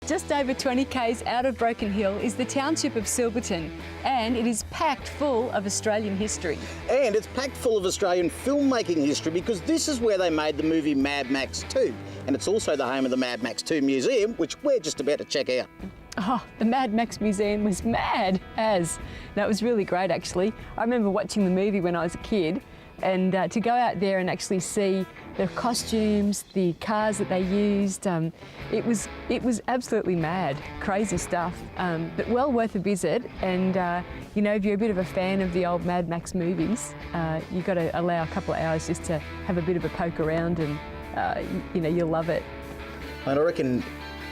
Just over 20 k's out of Broken Hill is the township of Silverton, and it is packed full of Australian history. And it's packed full of Australian filmmaking history because this is where they made the movie Mad Max 2. And it's also the home of the Mad Max 2 Museum, which we're just about to check out. Oh, the Mad Max Museum was mad as. That was really great, actually. I remember watching the movie when I was a kid, and to go out there and actually see the costumes, the cars that they used, it was absolutely mad, crazy stuff, but well worth a visit. And you know, if you're a bit of a fan of the old Mad Max movies, you've got to allow a couple of hours just to have a bit of a poke around, and you know, you'll love it. And I reckon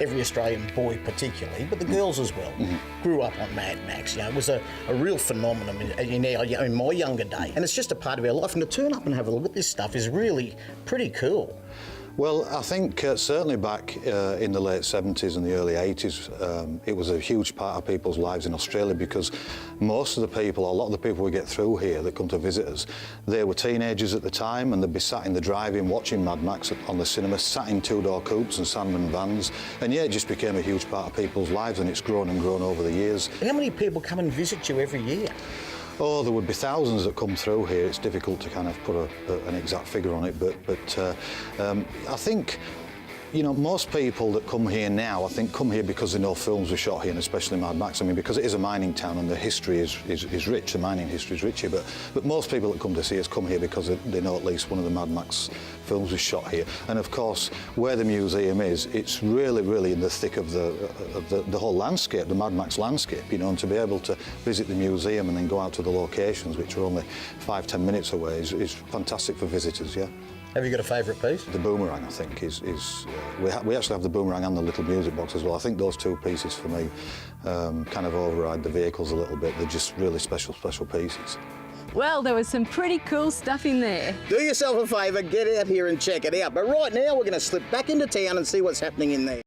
every Australian boy particularly, but the girls as well, grew up on Mad Max. You know, it was a real phenomenon in my younger day. And it's just a part of our life. And to turn up and have a look at this stuff is really pretty cool. Well, I think certainly back in the late 70s and the early 80s, it was a huge part of people's lives in Australia because most of the people, a lot of the people we get through here that come to visit us, they were teenagers at the time, and they'd be sat in the drive-in watching Mad Max on the cinema, sat in two-door coupes and Sandman vans, and yeah, it just became a huge part of people's lives, and it's grown and grown over the years. And how many people come and visit you every year? Oh, there would be thousands that come through here. It's difficult to kind of put an exact figure on it, but I think, you know, most people that come here now, I think, come here because they know films were shot here, and especially Mad Max. I mean, because it is a mining town and the history is rich, the mining history is rich here, but most people that come to see us come here because they know at least one of the Mad Max films was shot here. And of course, where the museum is, it's really in the thick of the whole landscape, the Mad Max landscape, you know, and to be able to visit the museum and then go out to the locations, which are only 5–10 minutes away, is fantastic for visitors, yeah. Have you got a favourite piece? The boomerang, I think, we actually have the boomerang and the little music box as well. I think those two pieces for me kind of override the vehicles a little bit. They're just really special pieces. Well, there was some pretty cool stuff in there. Do yourself a favour, get out here and check it out. But right now we're going to slip back into town and see what's happening in there.